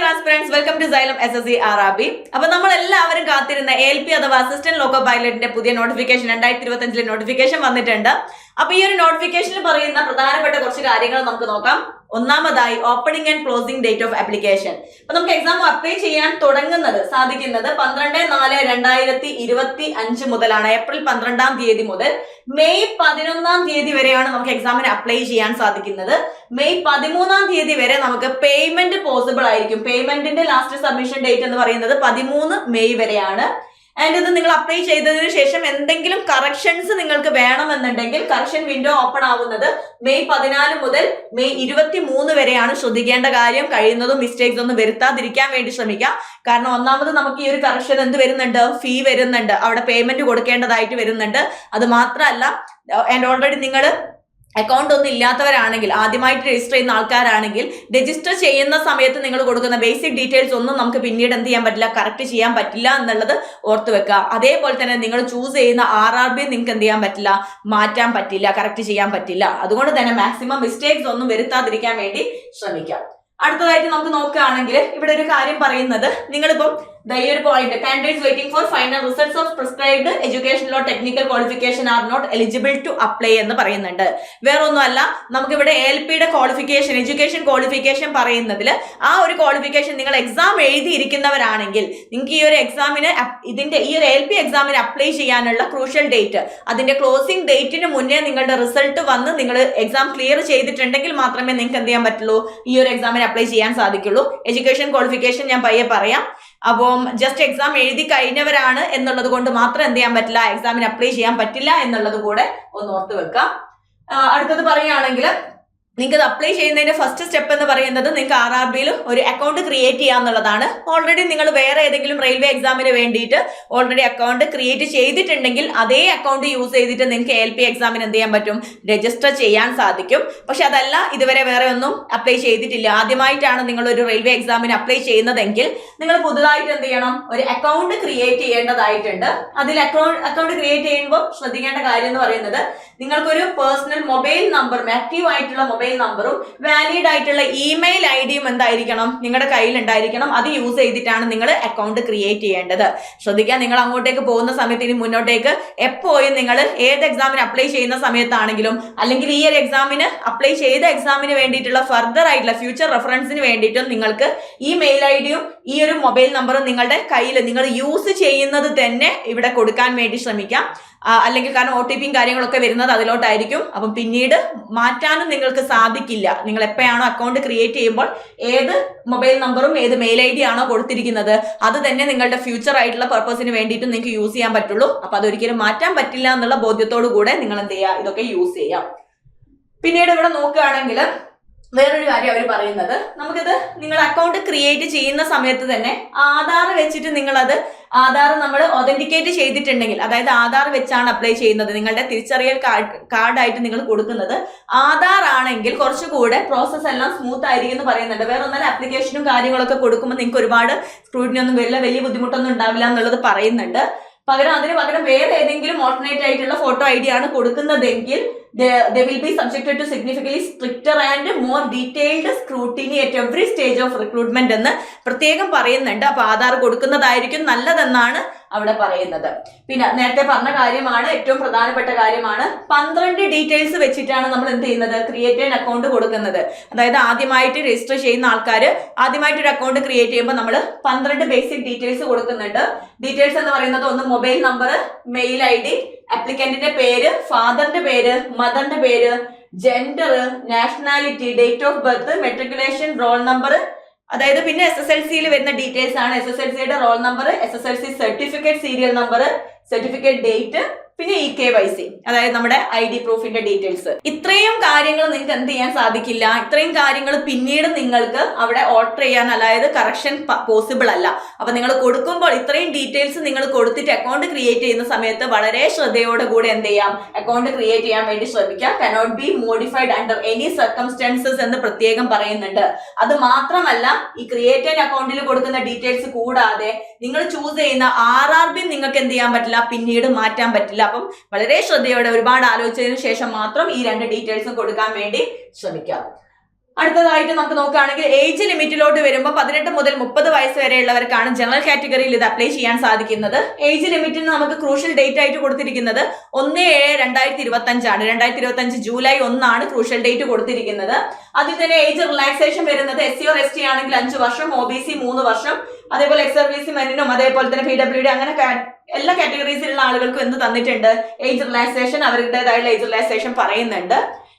ആസ്പിറന്റ്സ്, welcome to Xylem SSC RRB. അപ്പൊ നമ്മൾ എല്ലാവരും കാത്തിരുന്ന ALP അഥവാ അസിസ്റ്റന്റ് ലോക്കോ പൈലറ്റിന്റെ പുതിയ നോട്ടിഫിക്കേഷൻ 2025 നോട്ടിഫിക്കേഷൻ വന്നിട്ടുണ്ട്. അപ്പൊ ഈ ഒരു നോട്ടിഫിക്കേഷനിൽ പറയുന്ന പ്രധാനപ്പെട്ട കുറച്ച് കാര്യങ്ങൾ നമുക്ക് നോക്കാം. ഒന്നാമതായി opening and closing date of application. അപ്പൊ നമുക്ക് എക്സാം അപ്ലൈ ചെയ്യാൻ സാധിക്കുന്നത് 12/4/2025 മുതലാണ്. ഏപ്രിൽ 12-ാം തീയതി മുതൽ മെയ് 11-ാം തീയതി വരെയാണ് നമുക്ക് എക്സാമിന് അപ്ലൈ ചെയ്യാൻ സാധിക്കുന്നത്. മെയ് 13-ാം തീയതി വരെ നമുക്ക് പേയ്മെന്റ് പോസിബിൾ ആയിരിക്കും. പേയ്മെന്റിന്റെ ലാസ്റ്റ് സബ്മിഷൻ ഡേറ്റ് എന്ന് പറയുന്നത് 13 മെയ് വരെയാണ്. ആൻഡ് ഇത് നിങ്ങൾ അപ്ലൈ ചെയ്തതിനു ശേഷം എന്തെങ്കിലും കറക്ഷൻസ് നിങ്ങൾക്ക് വേണമെന്നുണ്ടെങ്കിൽ കറക്ഷൻ വിൻഡോ ഓപ്പൺ ആവുന്നത് മെയ് 14 മുതൽ മെയ് 23 വരെയാണ്. ശ്രദ്ധിക്കേണ്ട കാര്യം, കഴിയുന്നതും മിസ്റ്റേക്സ് ഒന്നും വരുത്താതിരിക്കാൻ വേണ്ടി ശ്രമിക്കാം. കാരണം ഒന്നാമത് നമുക്ക് ഈ ഒരു കറക്ഷൻ എന്ത് വരുന്നുണ്ട്, ഫീ വരുന്നുണ്ട്, അവിടെ പേയ്മെന്റ് കൊടുക്കേണ്ടതായിട്ട് വരുന്നുണ്ട്. അത് മാത്രമല്ല, ആൻഡ് ഓൾറെഡി നിങ്ങൾ അക്കൗണ്ട് ഒന്നും ഇല്ലാത്തവരാണെങ്കിൽ, ആദ്യമായിട്ട് രജിസ്റ്റർ ചെയ്യുന്ന ആൾക്കാരാണെങ്കിൽ, രജിസ്റ്റർ ചെയ്യുന്ന സമയത്ത് നിങ്ങൾ കൊടുക്കുന്ന ബേസിക് ഡീറ്റെയിൽസ് ഒന്നും നമുക്ക് പിന്നീട് എന്ത് ചെയ്യാൻ പറ്റില്ല, കറക്റ്റ് ചെയ്യാൻ പറ്റില്ല എന്നുള്ളത് ഓർത്ത് വെക്കുക. അതേപോലെ തന്നെ നിങ്ങൾ ചൂസ് ചെയ്യുന്ന RRB നിങ്ങൾക്ക് എന്ത് ചെയ്യാൻ പറ്റില്ല, മാറ്റാൻ പറ്റില്ല, കറക്റ്റ് ചെയ്യാൻ പറ്റില്ല. അതുകൊണ്ട് തന്നെ മാക്സിമം മിസ്റ്റേക്സ് ഒന്നും വരുത്താതിരിക്കാൻ വേണ്ടി ശ്രമിക്കാം. അടുത്തതായിട്ട് നമുക്ക് നോക്കുകയാണെങ്കിൽ ഇവിടെ ഒരു കാര്യം പറയുന്നത്, നിങ്ങളിപ്പം ഈ ഒരു point, candidates waiting for final results of prescribed educational or technical qualification are not eligible to apply എന്ന് പറയുന്നുണ്ട്. വേറൊന്നുമല്ല, നമുക്കിവിടെ ALPയുടെ ക്വാളിഫിക്കേഷൻ, എഡ്യൂക്കേഷൻ ക്വാളിഫിക്കേഷൻ പറയുന്നതിൽ ആ ഒരു ക്വാളിഫിക്കേഷൻ നിങ്ങൾ എക്സാം എഴുതിയിരിക്കുന്നവരാണെങ്കിൽ നിങ്ങൾക്ക് ഈ ഒരു എക്സാമിന് ഈ ഒരു ALP എക്സാമിന് അപ്ലൈ ചെയ്യാനുള്ള ക്രൂഷ്യൽ ഡേറ്റ്, അതിന്റെ ക്ലോസിംഗ് ഡേറ്റിന് മുന്നേ നിങ്ങളുടെ റിസൾട്ട് വന്ന് നിങ്ങൾ എക്സാം ക്ലിയർ ചെയ്തിട്ടുണ്ടെങ്കിൽ മാത്രമേ നിങ്ങൾക്ക് എന്ത് ചെയ്യാൻ പറ്റുള്ളൂ, ഈ ഒരു എക്സാമിന് അപ്ലൈ ചെയ്യാൻ സാധിക്കുള്ളൂ. എഡ്യൂക്കേഷൻ ക്വാളിഫിക്കേഷൻ ഞാൻ പയ്യെ പറയാം. അപ്പം ജസ്റ്റ് എക്സാം എഴുതി കഴിഞ്ഞവരാണ് എന്നുള്ളത് കൊണ്ട് മാത്രം എന്ത് ചെയ്യാൻ പറ്റില്ല, എക്സാമിന് അപ്ലൈ ചെയ്യാൻ പറ്റില്ല എന്നുള്ളത് കൂടെ ഒന്ന് ഓർത്ത് വെക്കാം. അടുത്തത് പറയുകയാണെങ്കിൽ, നിങ്ങൾക്ക് ഇത് അപ്ലൈ ചെയ്യുന്നതിന്റെ ഫസ്റ്റ് സ്റ്റെപ്പ് എന്ന് പറയുന്നത് നിങ്ങൾക്ക് RRBയിൽ ഒരു അക്കൗണ്ട് ക്രിയേറ്റ് ചെയ്യാന്നുള്ളതാണ്. ഓൾറെഡി നിങ്ങൾ വേറെ ഏതെങ്കിലും റെയിൽവേ എക്സാമിന് വേണ്ടിയിട്ട് ഓൾറെഡി അക്കൗണ്ട് ക്രിയേറ്റ് ചെയ്തിട്ടുണ്ടെങ്കിൽ അതേ അക്കൗണ്ട് യൂസ് ചെയ്തിട്ട് നിങ്ങൾക്ക് ALP എക്സാമിന് എന്ത് ചെയ്യാൻ പറ്റും, രജിസ്റ്റർ ചെയ്യാൻ സാധിക്കും. പക്ഷെ അതല്ല, ഇതുവരെ വേറെ ഒന്നും അപ്ലൈ ചെയ്തിട്ടില്ല, ആദ്യമായിട്ടാണ് നിങ്ങൾ ഒരു റെയിൽവേ എക്സാമിന് അപ്ലൈ ചെയ്യുന്നതെങ്കിൽ നിങ്ങൾ പുതുതായിട്ട് എന്ത് ചെയ്യണം, ഒരു അക്കൗണ്ട് ക്രിയേറ്റ് ചെയ്യേണ്ടതായിട്ടുണ്ട്. അതിൽ അക്കൗണ്ട് ക്രിയേറ്റ് ചെയ്യുമ്പോൾ ശ്രദ്ധിക്കേണ്ട കാര്യം എന്ന് പറയുന്നത്, നിങ്ങൾക്കൊരു പേഴ്സണൽ മൊബൈൽ നമ്പറും, ആക്റ്റീവ് ആയിട്ടുള്ള മൊബൈൽ നമ്പറും വാലിഡ് ആയിട്ടുള്ള ഇമെയിൽ ഐഡിയും എന്തായിരിക്കണം, നിങ്ങളുടെ കയ്യിൽ ഉണ്ടായിരിക്കണം. അത് യൂസ് ചെയ്തിട്ടാണ് നിങ്ങൾ അക്കൗണ്ട് ക്രിയേറ്റ് ചെയ്യേണ്ടത്. ശ്രദ്ധിക്കുക, നിങ്ങൾ അങ്ങോട്ടേക്ക് പോകുന്ന സമയത്ത്, ഇനി മുന്നോട്ടേക്ക് എപ്പോഴും നിങ്ങൾ ഏത് എക്സാമിന് അപ്ലൈ ചെയ്യുന്ന സമയത്താണെങ്കിലും, അല്ലെങ്കിൽ ഈ ഒരു എക്സാമിന് അപ്ലൈ ചെയ്ത എക്സാമിന് വേണ്ടിയിട്ടുള്ള ഫർദർ ആയിട്ടുള്ള ഫ്യൂച്ചർ റെഫറൻസിന് വേണ്ടിയിട്ടും നിങ്ങൾക്ക് ഈ മെയിൽ ഐഡിയും ഈ ഒരു മൊബൈൽ നമ്പറും നിങ്ങളുടെ കയ്യിൽ നിങ്ങൾ യൂസ് ചെയ്യുന്നത് തന്നെ ഇവിടെ കൊടുക്കാൻ വേണ്ടി ശ്രമിക്കാം. അല്ലെങ്കിൽ കാരണം OTPയും കാര്യങ്ങളൊക്കെ വരുന്നത് അതിലോട്ടായിരിക്കും. അപ്പം പിന്നീട് മാറ്റാനും നിങ്ങൾക്ക് സാധിക്കില്ല. നിങ്ങൾ എപ്പോഴാണോ അക്കൗണ്ട് ക്രിയേറ്റ് ചെയ്യുമ്പോൾ ഏത് മൊബൈൽ നമ്പറും ഏത് മെയിൽ ID ആണോ കൊടുത്തിരിക്കുന്നത് അത് തന്നെ നിങ്ങളുടെ ഫ്യൂച്ചർ ആയിട്ടുള്ള പർപ്പസിന് വേണ്ടിയിട്ട് നിങ്ങൾക്ക് യൂസ് ചെയ്യാൻ പറ്റുള്ളൂ. അപ്പൊ അതൊരിക്കലും മാറ്റാൻ പറ്റില്ല എന്നുള്ള ബോധ്യത്തോടു കൂടെ നിങ്ങൾ എന്ത് ചെയ്യുക, ഇതൊക്കെ യൂസ് ചെയ്യാം. പിന്നീട് ഇവിടെ നോക്കുകയാണെങ്കിൽ വേറൊരു കാര്യം അവർ പറയുന്നത്, നമുക്കിത് നിങ്ങൾ അക്കൗണ്ട് ക്രിയേറ്റ് ചെയ്യുന്ന സമയത്ത് തന്നെ ആധാർ വെച്ചിട്ട് ആധാർ നമ്മൾ ഒതന്റിക്കേറ്റ് ചെയ്തിട്ടുണ്ടെങ്കിൽ, അതായത് ആധാർ വെച്ചാണ് അപ്ലൈ ചെയ്യുന്നത്, നിങ്ങളുടെ തിരിച്ചറിയൽ കാർഡായിട്ട് നിങ്ങൾ കൊടുക്കുന്നത് ആധാർ ആണെങ്കിൽ കുറച്ചുകൂടെ പ്രോസസ് എല്ലാം സ്മൂത്ത് ആയിരിക്കും എന്ന് പറയുന്നുണ്ട്. വേറെ ഒന്നാലും ആപ്ലിക്കേഷനും കാര്യങ്ങളൊക്കെ കൊടുക്കുമ്പോൾ നിങ്ങൾക്ക് ഒരുപാട് സ്ക്രൂട്ടിനി ഒന്നും വരില്ല, വലിയ ബുദ്ധിമുട്ടൊന്നും ഉണ്ടാവില്ല എന്നുള്ളത് പറയുന്നുണ്ട്. അതിന് പകരം വേറെ ഏതെങ്കിലും ഓൾട്ടർനേറ്റ് ആയിട്ടുള്ള ഫോട്ടോ ID ആണ് കൊടുക്കുന്നതെങ്കിൽ they will be subjected to significantly stricter and more detailed scrutiny at every stage of recruitment എന്ന് പ്രത്യേകം പറയുന്നുണ്ട്. അപ്പൊ ആധാർ കൊടുക്കുന്നതായിരിക്കും നല്ലതെന്നാണ് അവിടെ പറയുന്നത്. പിന്നെ നേരത്തെ പറഞ്ഞ കാര്യമാണ്, ഏറ്റവും പ്രധാനപ്പെട്ട കാര്യമാണ്, 12 ഡീറ്റെയിൽസ് വെച്ചിട്ടാണ് നമ്മൾ എന്ത് ചെയ്യുന്നത്, ക്രിയേറ്റ് ചെയ്യാൻ അക്കൗണ്ട് കൊടുക്കുന്നത്. അതായത് ആദ്യമായിട്ട് രജിസ്റ്റർ ചെയ്യുന്ന ആൾക്കാർ ആദ്യമായിട്ട് ഒരു അക്കൗണ്ട് ക്രിയേറ്റ് ചെയ്യുമ്പോൾ നമ്മൾ 12 ബേസിക് ഡീറ്റെയിൽസ് കൊടുക്കുന്നുണ്ട്. ഡീറ്റെയിൽസ് എന്ന് പറയുന്നത്, ഒന്ന് മൊബൈൽ നമ്പർ, മെയിൽ ID, അപ്ലിക്കന്റിന്റെ പേര്, ഫാദറിന്റെ പേര്, മദറിന്റെ പേര്, gender, nationality, date of birth, matriculation, roll number, അതായത് പിന്നെ SSLCയിൽ വരുന്ന ഡീറ്റെയിൽസ് ആണ്. SSLCയുടെ roll number, SSLC certificate serial number, certificate date, പിന്നെ EKYC, അതായത് നമ്മുടെ ID പ്രൂഫിന്റെ ഡീറ്റെയിൽസ്. ഇത്രയും കാര്യങ്ങൾ നിങ്ങൾക്ക് എന്ത് ചെയ്യാൻ സാധിക്കില്ല, ഇത്രയും കാര്യങ്ങൾ പിന്നീട് നിങ്ങൾക്ക് അവിടെ ഓൾട്ടർ ചെയ്യാൻ, അതായത് കറക്ഷൻ പോസിബിൾ അല്ല. അപ്പൊ നിങ്ങൾ കൊടുക്കുമ്പോൾ ഇത്രയും ഡീറ്റെയിൽസ് നിങ്ങൾ കൊടുത്തിട്ട് അക്കൗണ്ട് ക്രിയേറ്റ് ചെയ്യുന്ന സമയത്ത് വളരെ ശ്രദ്ധയോടെ കൂടെ എന്ത് ചെയ്യാം, അക്കൗണ്ട് ക്രിയേറ്റ് ചെയ്യാൻ വേണ്ടി ശ്രമിക്കാം. cannot be modified under any circumstances എന്ന് പ്രത്യേകം പറയുന്നുണ്ട്. അത് മാത്രമല്ല, ഈ ക്രിയേറ്റ് അക്കൗണ്ടിൽ കൊടുക്കുന്ന ഡീറ്റെയിൽസ് കൂടാതെ നിങ്ങൾ ചൂസ് ചെയ്യുന്ന RRB നിങ്ങൾക്ക് എന്ത് ചെയ്യാൻ പറ്റില്ല, പിന്നീട് മാറ്റാൻ പറ്റില്ല. അപ്പം വളരെ ശ്രദ്ധയോടെ ഒരുപാട് ആലോചിച്ചതിനു ശേഷം മാത്രം ഈ 2 ഡീറ്റെയിൽസും കൊടുക്കാൻ വേണ്ടി ശ്രമിക്കാം. അടുത്തതായിട്ട് നമുക്ക് നോക്കുകയാണെങ്കിൽ ഏജ് ലിമിറ്റിലോട്ട് വരുമ്പോൾ 18 മുതൽ 30 വയസ്സ് വരെയുള്ളവർക്കാണ് ജനറൽ കാറ്റഗറിയിൽ ഇത് അപ്ലൈ ചെയ്യാൻ സാധിക്കുന്നത്. ഏജ് ലിമിറ്റിന് നമുക്ക് ക്രൂഷ്യൽ ഡേറ്റ് ആയിട്ട് കൊടുത്തിരിക്കുന്നത് 1/7/2025 ആണ്. 2025 ജൂലൈ 1 ആണ് ക്രൂഷ്യൽ ഡേറ്റ് കൊടുത്തിരിക്കുന്നത്. അതിൽ തന്നെ ഏജ് റിലാക്സേഷൻ വരുന്നത് SC or ST ആണെങ്കിൽ 5 വർഷം, OBC 3 വർഷം, അതേപോലെ എക്സ് സർവീസ് മെന്നിനും അതേപോലെ തന്നെ PWD അങ്ങനെ എല്ലാ കാറ്റഗറീസിലുള്ള ആളുകൾക്കും എന്ത് തന്നിട്ടുണ്ട്, ഏജ് റിലാക്സേഷൻ, അവരുടേതായുള്ള ഏജ് റിലാക്സേഷൻ പറയുന്നുണ്ട്.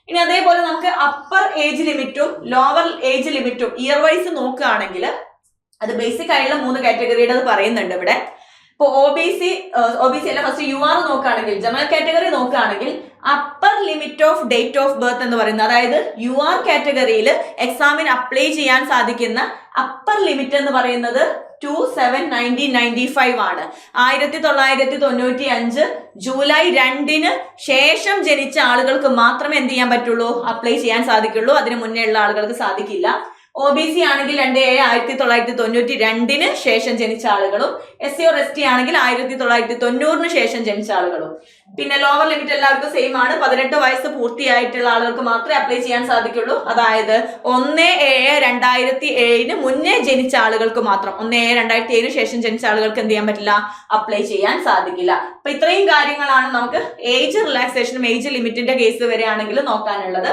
ഇനി അതേപോലെ നമുക്ക് അപ്പർ ഏജ് ലിമിറ്റും ലോവർ ഏജ് ലിമിറ്റും ഇയർ വൈസ് നോക്കുകയാണെങ്കിൽ അത് ബേസിക് ആയിട്ടുള്ള 3 കാറ്റഗറിയുടെ അത് പറയുന്നുണ്ട് ഇവിടെ. ഇപ്പോൾ OBC അല്ല, ഫസ്റ്റ് UR നോക്കുകയാണെങ്കിൽ, ജനറൽ കാറ്റഗറി നോക്കുകയാണെങ്കിൽ upper limit of date of birth എന്ന് പറയുന്നത്, അതായത് UR കാറ്റഗറിയിൽ എക്സാമിന് അപ്ലൈ ചെയ്യാൻ സാധിക്കുന്ന അപ്പർ ലിമിറ്റ് എന്ന് പറയുന്നത് 27/1995 ആണ്. 1995 ജൂലൈ 2 ശേഷം ജനിച്ച ആളുകൾക്ക് മാത്രമേ എന്ത് ചെയ്യാൻ പറ്റുള്ളൂ, അപ്ലൈ ചെയ്യാൻ സാധിക്കുള്ളൂ. അതിന് മുന്നേ ഉള്ള ആളുകൾക്ക് സാധിക്കില്ല. OBC ആണെങ്കിൽ 2/7/1992 ശേഷം ജനിച്ച ആളുകളും, SC or ST ആണെങ്കിൽ 1990 ശേഷം ജനിച്ച ആളുകളും. പിന്നെ ലോവർ ലിമിറ്റ് എല്ലാവർക്കും സെയിം ആണ്. 18 വയസ്സ് പൂർത്തിയായിട്ടുള്ള ആളുകൾക്ക് മാത്രമേ അപ്ലൈ ചെയ്യാൻ സാധിക്കുള്ളൂ. അതായത് 1/7/2007 മുന്നേ ജനിച്ച ആളുകൾക്ക് മാത്രം, 1/7/2007 ശേഷം ജനിച്ച ആളുകൾക്ക് എന്ത് ചെയ്യാൻ പറ്റില്ല, അപ്ലൈ ചെയ്യാൻ സാധിക്കില്ല. അപ്പൊ ഇത്രയും കാര്യങ്ങളാണ് നമുക്ക് ഏജ് റിലാക്സേഷനും ഏജ് ലിമിറ്റിന്റെ കേസ് വരെയാണെങ്കിൽ നോക്കാനുള്ളത്.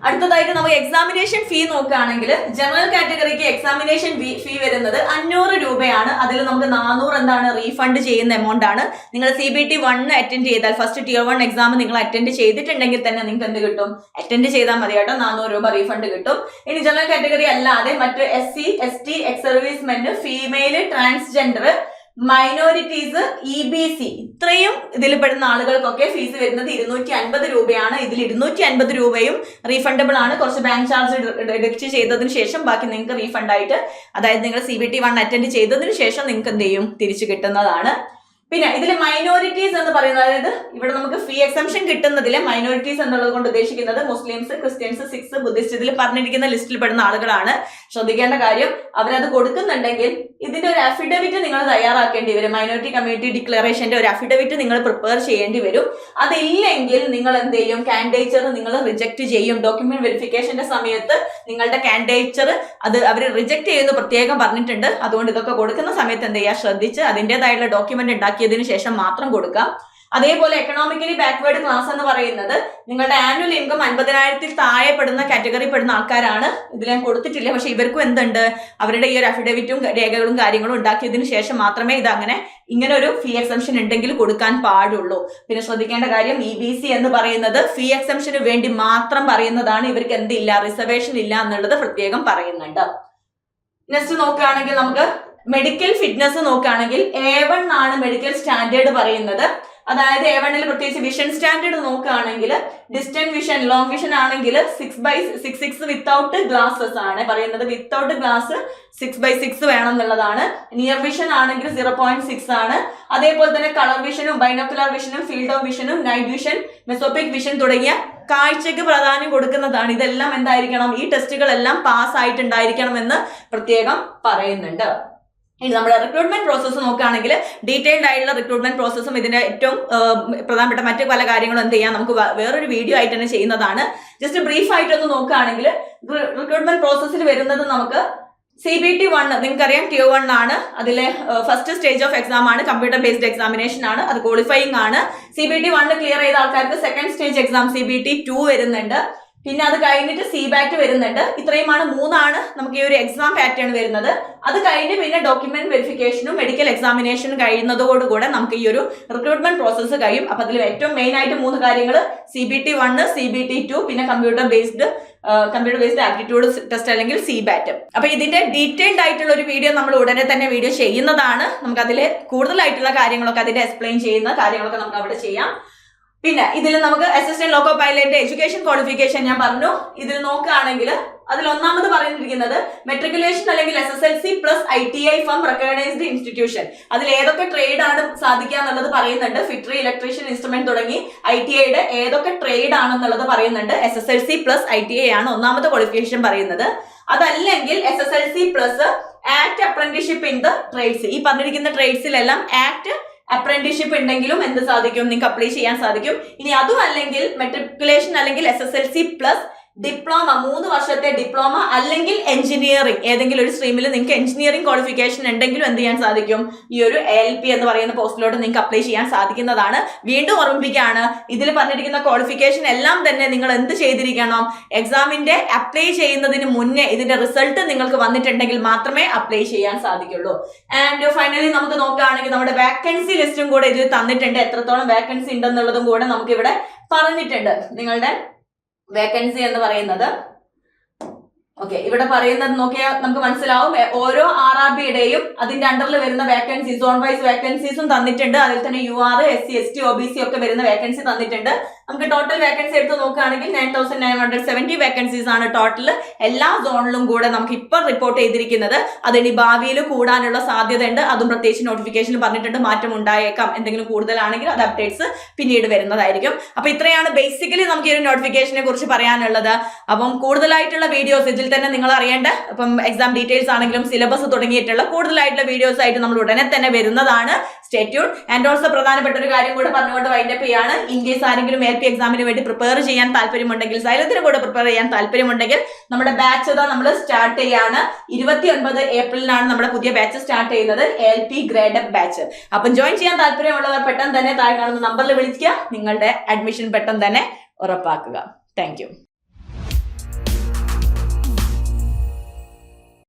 അടുത്തതായിട്ട് നമുക്ക് എക്സാമിനേഷൻ ഫീ നോക്കുകയാണെങ്കിൽ ജനറൽ കാറ്റഗറിക്ക് എക്സാമിനേഷൻ ഫീ വരുന്നത് 500 രൂപയാണ്. അതിൽ നമുക്ക് 400 എന്താണ് റീഫണ്ട് ചെയ്യുന്ന എമൗണ്ട് ആണ്. നിങ്ങൾ CBT 1 അറ്റൻഡ് ചെയ്താൽ, ഫസ്റ്റ് Tier 1 എക്സാം നിങ്ങൾ അറ്റൻഡ് ചെയ്തിട്ടുണ്ടെങ്കിൽ തന്നെ നിങ്ങൾക്ക് എന്ത് കിട്ടും, അറ്റൻഡ് ചെയ്താൽ മതി കേട്ടോ, 400 രൂപ റീഫണ്ട് കിട്ടും. ഇനി ജനറൽ കാറ്റഗറി അല്ലാതെ മറ്റ് SC, ST, ex service men, female, transgender, minorities, EBC ഇത്രയും ഇതിൽ പെടുന്ന ആളുകൾക്കൊക്കെ ഫീസ് വരുന്നത് 250 രൂപയാണ്. ഇതിൽ 250 രൂപയും റീഫണ്ടബിൾ ആണ്. കുറച്ച് ബാങ്ക് ചാർജ് ഡിഡക്ട് ചെയ്തതിന് ശേഷം ബാക്കി നിങ്ങൾക്ക് റീഫണ്ട് ആയിട്ട്, അതായത് നിങ്ങൾ CBT 1 അറ്റൻഡ് ചെയ്തതിന് ശേഷം നിങ്ങൾക്ക് എന്ത് ചെയ്യും, തിരിച്ചു കിട്ടുന്നതാണ്. പിന്നെ ഇതിൽ മൈനോറിറ്റീസ് എന്ന് പറയുന്നത്, അതായത് ഇവിടെ നമുക്ക് ഫീ എക്സംഷൻ കിട്ടുന്നതിൽ മൈനോറിറ്റീസ് എന്നുള്ളത് കൊണ്ട് ഉദ്ദേശിക്കുന്നത് മുസ്ലിംസ്, ക്രിസ്ത്യൻസ്, സിഖ്സ്, ബുദ്ധിസ്റ്റ്, ഇതിൽ പറഞ്ഞിരിക്കുന്ന ലിസ്റ്റിൽ പെടുന്ന ആളുകളാണ്. ശ്രദ്ധിക്കേണ്ട കാര്യം, അവരത് കൊടുക്കുന്നുണ്ടെങ്കിൽ ഇതിന്റെ ഒരു അഫിഡവിറ്റ് നിങ്ങൾ തയ്യാറാക്കേണ്ടി വരും. മൈനോറിറ്റി കമ്മ്യൂണിറ്റി ഡിക്ലറേഷന്റെ ഒരു അഫിഡവിറ്റ് നിങ്ങൾ പ്രിപ്പയർ ചെയ്യേണ്ടി വരും. അതില്ലെങ്കിൽ നിങ്ങൾ എന്ത് ചെയ്യും, കാൻഡിഡേച്ചർ നിങ്ങൾ റിജക്ട് ചെയ്യും. ഡോക്യുമെന്റ് വെരിഫിക്കേഷന്റെ സമയത്ത് നിങ്ങളുടെ കാൻഡിഡേച്ചർ അത് അവർ റിജക്ട് ചെയ്യുന്നു പ്രത്യേകം പറഞ്ഞിട്ടുണ്ട്. അതുകൊണ്ട് ഇതൊക്കെ കൊടുക്കുന്ന സമയത്ത് എന്ത് ചെയ്യുക, ശ്രദ്ധിച്ച് അതിൻ്റെതായുള്ള ഡോക്യുമെന്റ് ഉണ്ടാക്കിയതിനു ശേഷം മാത്രം കൊടുക്കാം. അതേപോലെ എക്കണോമിക്കലി ബാക്ക്വേർഡ് ക്ലാസ് എന്ന് പറയുന്നത് നിങ്ങളുടെ ആനുവൽ ഇൻകം 50,000 താഴെ പെടുന്ന കാറ്റഗറി പെടുന്ന ആൾക്കാരാണ്. ഇതിൽ ഞാൻ കൊടുത്തിട്ടില്ല, പക്ഷെ ഇവർക്കും എന്തുണ്ട്, അവരുടെ ഈ ഒരു അഫിഡവിറ്റും രേഖകളും കാര്യങ്ങളും ഉണ്ടാക്കിയതിനു ശേഷം മാത്രമേ ഇങ്ങനെ ഒരു ഫീ എക്സംഷൻ ഉണ്ടെങ്കിൽ കൊടുക്കാൻ പാടുള്ളൂ. പിന്നെ ശ്രദ്ധിക്കേണ്ട കാര്യം, EBC എന്ന് പറയുന്നത് ഫീ എക്സംഷന് വേണ്ടി മാത്രം പറയുന്നതാണ്. ഇവർക്ക് എന്തില്ല, റിസർവേഷൻ ഇല്ല എന്നുള്ളത് പ്രത്യേകം പറയുന്നുണ്ട്. നെക്സ്റ്റ് നോക്കുകയാണെങ്കിൽ നമുക്ക് മെഡിക്കൽ ഫിറ്റ്നസ് നോക്കുകയാണെങ്കിൽ A1 ആണ് മെഡിക്കൽ സ്റ്റാൻഡേർഡ് പറയുന്നത്. അതായത് A1 പ്രത്യേകിച്ച് വിഷൻ സ്റ്റാൻഡേർഡ് നോക്കുകയാണെങ്കിൽ ഡിസ്റ്റന്റ് വിഷൻ, ലോങ് വിഷൻ ആണെങ്കിൽ 6/6 വിത്തൗട്ട് ഗ്ലാസസ് ആണ് പറയുന്നത്. വിത്തൗട്ട് ഗ്ലാസ് 6/6 വേണം എന്നുള്ളതാണ്. നിയർ വിഷൻ ആണെങ്കിൽ 0.6 ആണ്. അതേപോലെ തന്നെ കളർ വിഷനും, ബൈനോക്കുലർ വിഷനും, ഫീൽഡ് ഓഫ് വിഷനും, നൈറ്റ് വിഷൻ, മെസോപിക് വിഷൻ തുടങ്ങിയ കാഴ്ചയ്ക്ക് പ്രാധാന്യം കൊടുക്കുന്നതാണ്. ഇതെല്ലാം എന്തായിരിക്കണം, ഈ ടെസ്റ്റുകളെല്ലാം പാസ് ആയിട്ടുണ്ടായിരിക്കണം എന്ന് പ്രത്യേകം പറയുന്നുണ്ട്. ഇനി നമ്മുടെ റിക്രൂട്ട്മെന്റ് പ്രോസസ്സ് നോക്കുകയാണെങ്കിൽ ഡീറ്റെയിൽഡ് ആയിട്ടുള്ള റിക്രൂട്ട്മെന്റ് പ്രോസസ്സും ഇതിന്റെ ഏറ്റവും പ്രധാനപ്പെട്ട മറ്റു പല കാര്യങ്ങളും എന്ത് ചെയ്യാം, നമുക്ക് വേറൊരു വീഡിയോ ആയിട്ട് തന്നെ ചെയ്യുന്നതാണ്. ജസ്റ്റ് ബ്രീഫ് ആയിട്ടൊന്ന് നോക്കുകയാണെങ്കിൽ റിക്രൂട്ട്മെന്റ് പ്രോസസ്സിൽ വരുന്നത് നമുക്ക് CBT 1 നിങ്ങൾക്കറിയാം Tier 1 ആണ്. അതിലെ ഫസ്റ്റ് സ്റ്റേജ് ഓഫ് എക്സാം ആണ്, കമ്പ്യൂട്ടർ ബേസ്ഡ് എക്സാമിനേഷൻ ആണ്, അത് ക്വാളിഫയിങ് ആണ്. CBT 1 ക്ലിയർ ചെയ്ത ആൾക്കാർക്ക് സെക്കൻഡ് സ്റ്റേജ് എക്സാം CBT 2 വരുന്നുണ്ട്. പിന്നെ അത് കഴിഞ്ഞിട്ട് CBAT വരുന്നുണ്ട്. ഇത്രയുമാണ് 3 നമുക്ക് ഈ ഒരു എക്സാം പാറ്റേൺ വരുന്നത്. അത് കഴിഞ്ഞ് പിന്നെ ഡോക്യുമെന്റ് വെരിഫിക്കേഷനും മെഡിക്കൽ എക്സാമിനേഷനും കഴിയുന്നതോടുകൂടെ നമുക്ക് ഈ ഒരു റിക്രൂട്ട്മെന്റ് പ്രോസസ്സ് കഴിയും. അപ്പൊ അതിൽ ഏറ്റവും മെയിൻ ആയിട്ട് 3 കാര്യങ്ങൾ, CBT 1, CBT 2, പിന്നെ കമ്പ്യൂട്ടർ ബേസ്ഡ് ആപ്റ്റിറ്റ്യൂഡ് ടെസ്റ്റ് അല്ലെങ്കിൽ CBAT. അപ്പൊ ഇതിന്റെ ഡീറ്റെയിൽഡ് ആയിട്ടുള്ള ഒരു വീഡിയോ നമ്മൾ ഉടനെ തന്നെ വീഡിയോ ചെയ്യുന്നതാണ്. നമുക്ക് അതിൽ കൂടുതലായിട്ടുള്ള കാര്യങ്ങളൊക്കെ അതിന്റെ എക്സ്പ്ലെയിൻ ചെയ്യുന്ന കാര്യങ്ങളൊക്കെ നമുക്ക് അവിടെ ചെയ്യാം. പിന്നെ ഇതിൽ നമുക്ക് assistant loco pilot education qualification ഞാൻ പറഞ്ഞു. ഇതിൽ നോക്കുകയാണെങ്കിൽ അതിൽ ഒന്നാമത് പറഞ്ഞിരിക്കുന്നത് മെട്രിക്കുലേഷൻ അല്ലെങ്കിൽ SSLC plus ITI from recognised institution. അതിൽ ഏതൊക്കെ ട്രേഡ് ആണ് സാധിക്കുക എന്നുള്ളത് പറയുന്നുണ്ട്. ഫിറ്ററി, ഇലക്ട്രീഷ്യൻ, ഇൻസ്ട്രുമെന്റ് തുടങ്ങി ITIയുടെ ഏതൊക്കെ ട്രേഡ് ആണെന്നുള്ളത് പറയുന്നുണ്ട്. SSLC പ്ലസ് ITI ആണ് ഒന്നാമത്തെ ക്വാളിഫിക്കേഷൻ പറയുന്നത്. അതല്ലെങ്കിൽ SSLC plus act apprenticeship in the trades. ഈ പറഞ്ഞിരിക്കുന്ന ട്രേഡ്സിലെല്ലാം ആക്ട് അപ്രന്റീസ്ഷിപ്പ് ഉണ്ടെങ്കിലും എന്ത് സാധിക്കും, നിങ്ങൾക്ക് അപ്ലൈ ചെയ്യാൻ സാധിക്കും. ഇനി അതും അല്ലെങ്കിൽ മെട്രിക്കുലേഷൻ അല്ലെങ്കിൽ SSLC പ്ലസ് ഡിപ്ലോമ 3 വർഷത്തെ ഡിപ്ലോമ അല്ലെങ്കിൽ എഞ്ചിനീയറിംഗ് ഏതെങ്കിലും ഒരു സ്ട്രീമിൽ നിങ്ങൾക്ക് എഞ്ചിനീയറിംഗ് ക്വാളിഫിക്കേഷൻ ഉണ്ടെങ്കിലും എന്ത് ചെയ്യാൻ സാധിക്കും, ഈ ഒരു ALP എന്ന് പറയുന്ന പോസ്റ്റിലോട്ട് നിങ്ങൾക്ക് അപ്ലൈ ചെയ്യാൻ സാധിക്കുന്നതാണ്. വീണ്ടും ഓർമ്മിപ്പിക്കുകയാണ്, ഇതിൽ പറഞ്ഞിരിക്കുന്ന ക്വാളിഫിക്കേഷൻ എല്ലാം തന്നെ നിങ്ങൾ എന്ത് ചെയ്തിരിക്കണം, എക്സാമിന്റെ അപ്ലൈ ചെയ്യുന്നതിന് മുന്നേ ഇതിന്റെ റിസൾട്ട് നിങ്ങൾക്ക് വന്നിട്ടുണ്ടെങ്കിൽ മാത്രമേ അപ്ലൈ ചെയ്യാൻ സാധിക്കുള്ളൂ. ആൻഡ് ഫൈനലി നമുക്ക് നോക്കുകയാണെങ്കിൽ നമ്മുടെ വേക്കൻസി ലിസ്റ്റും കൂടെ ഇതിൽ തന്നിട്ടുണ്ട്. എത്രത്തോളം വേക്കൻസി ഉണ്ടെന്നുള്ളതും കൂടെ നമുക്ക് ഇവിടെ പറഞ്ഞിട്ടുണ്ട്. നിങ്ങളുടെ വേക്കൻസി എന്ന് പറയുന്നത് ഓക്കെ, ഇവിടെ പറയുന്നത് നോക്കിയാൽ നമുക്ക് മനസ്സിലാവും. ഓരോ RRBയുടെയും അതിന്റെ അണ്ടറിൽ വരുന്ന വേക്കൻസി, സോൺ വൈസ് വേക്കൻസീസും തന്നിട്ടുണ്ട്. അതിൽ തന്നെ UR, SC, ST, OBC ഒക്കെ വരുന്ന വേക്കൻസി തന്നിട്ടുണ്ട്. നമുക്ക് ടോട്ടൽ വേക്കൻസി എടുത്ത് നോക്കുകയാണെങ്കിൽ 9970 വേക്കൻസീസ് ആണ് ടോട്ടൽ എല്ലാ സോണിലും കൂടെ നമുക്ക് ഇപ്പോൾ റിപ്പോർട്ട് ചെയ്തിരിക്കുന്നത്. അതിനി ഭാവിയിൽ കൂടാനുള്ള സാധ്യതയുണ്ട്. അതും പ്രത്യേകിച്ച് നോട്ടിഫിക്കേഷനിൽ പറഞ്ഞിട്ടുണ്ട്. മാറ്റം ഉണ്ടായേക്കാം, എന്തെങ്കിലും കൂടുതലാണെങ്കിൽ അത് അപ്ഡേറ്റ്സ് പിന്നീട് വരുന്നതായിരിക്കും. അപ്പൊ ഇത്രയാണ് ബേസിക്കലി നമുക്ക് ഈ ഒരു നോട്ടിഫിക്കേഷനെ കുറിച്ച് പറയാനുള്ളത്. അപ്പം കൂടുതലായിട്ടുള്ള വീഡിയോസ് ഇതിൽ തന്നെ നിങ്ങൾ അറിയേണ്ട, ഇപ്പം എക്സാം ഡീറ്റെയിൽസ് ആണെങ്കിലും സിലബസ് തുടങ്ങിയിട്ടുള്ള കൂടുതലായിട്ടുള്ള വീഡിയോസ് ആയിട്ട് നമ്മൾ ഉടനെ തന്നെ വരുന്നതാണ്. Stay tune. ആൻഡ് ഓൾസോ പ്രധാനപ്പെട്ട ഒരു കാര്യം കൂടെ പറഞ്ഞുകൊണ്ട് വൈൻഡപ്പ് ചെയ്യാണ്. ഇൻ കേസ് ആരെങ്കിലും LP എക്സാമിന് വേണ്ടി പ്രിപ്പയർ ചെയ്യാൻ താല്പര്യമുണ്ടെങ്കിൽ, സൈലത്തിന് കൂടെ പ്രിപ്പയർ ചെയ്യാൻ താല്പര്യമുണ്ടെങ്കിൽ നമ്മുടെ ബാച്ച് നമ്മൾ സ്റ്റാർട്ട് ചെയ്യാണ്. 29 ഏപ്രിലിനാണ് നമ്മുടെ പുതിയ ബാച്ച് സ്റ്റാർട്ട് ചെയ്യുന്നത്, LP ഗ്രേഡ് അപ്പ് ബാച്ച്. അപ്പം ജോയിൻ ചെയ്യാൻ താല്പര്യമുള്ളവർ പെട്ടെന്ന് തന്നെ താഴെ കാണുന്ന നമ്പറിൽ വിളിക്കുക. നിങ്ങളുടെ അഡ്മിഷൻ പെട്ടെന്ന് തന്നെ ഉറപ്പാക്കുക. Thank you.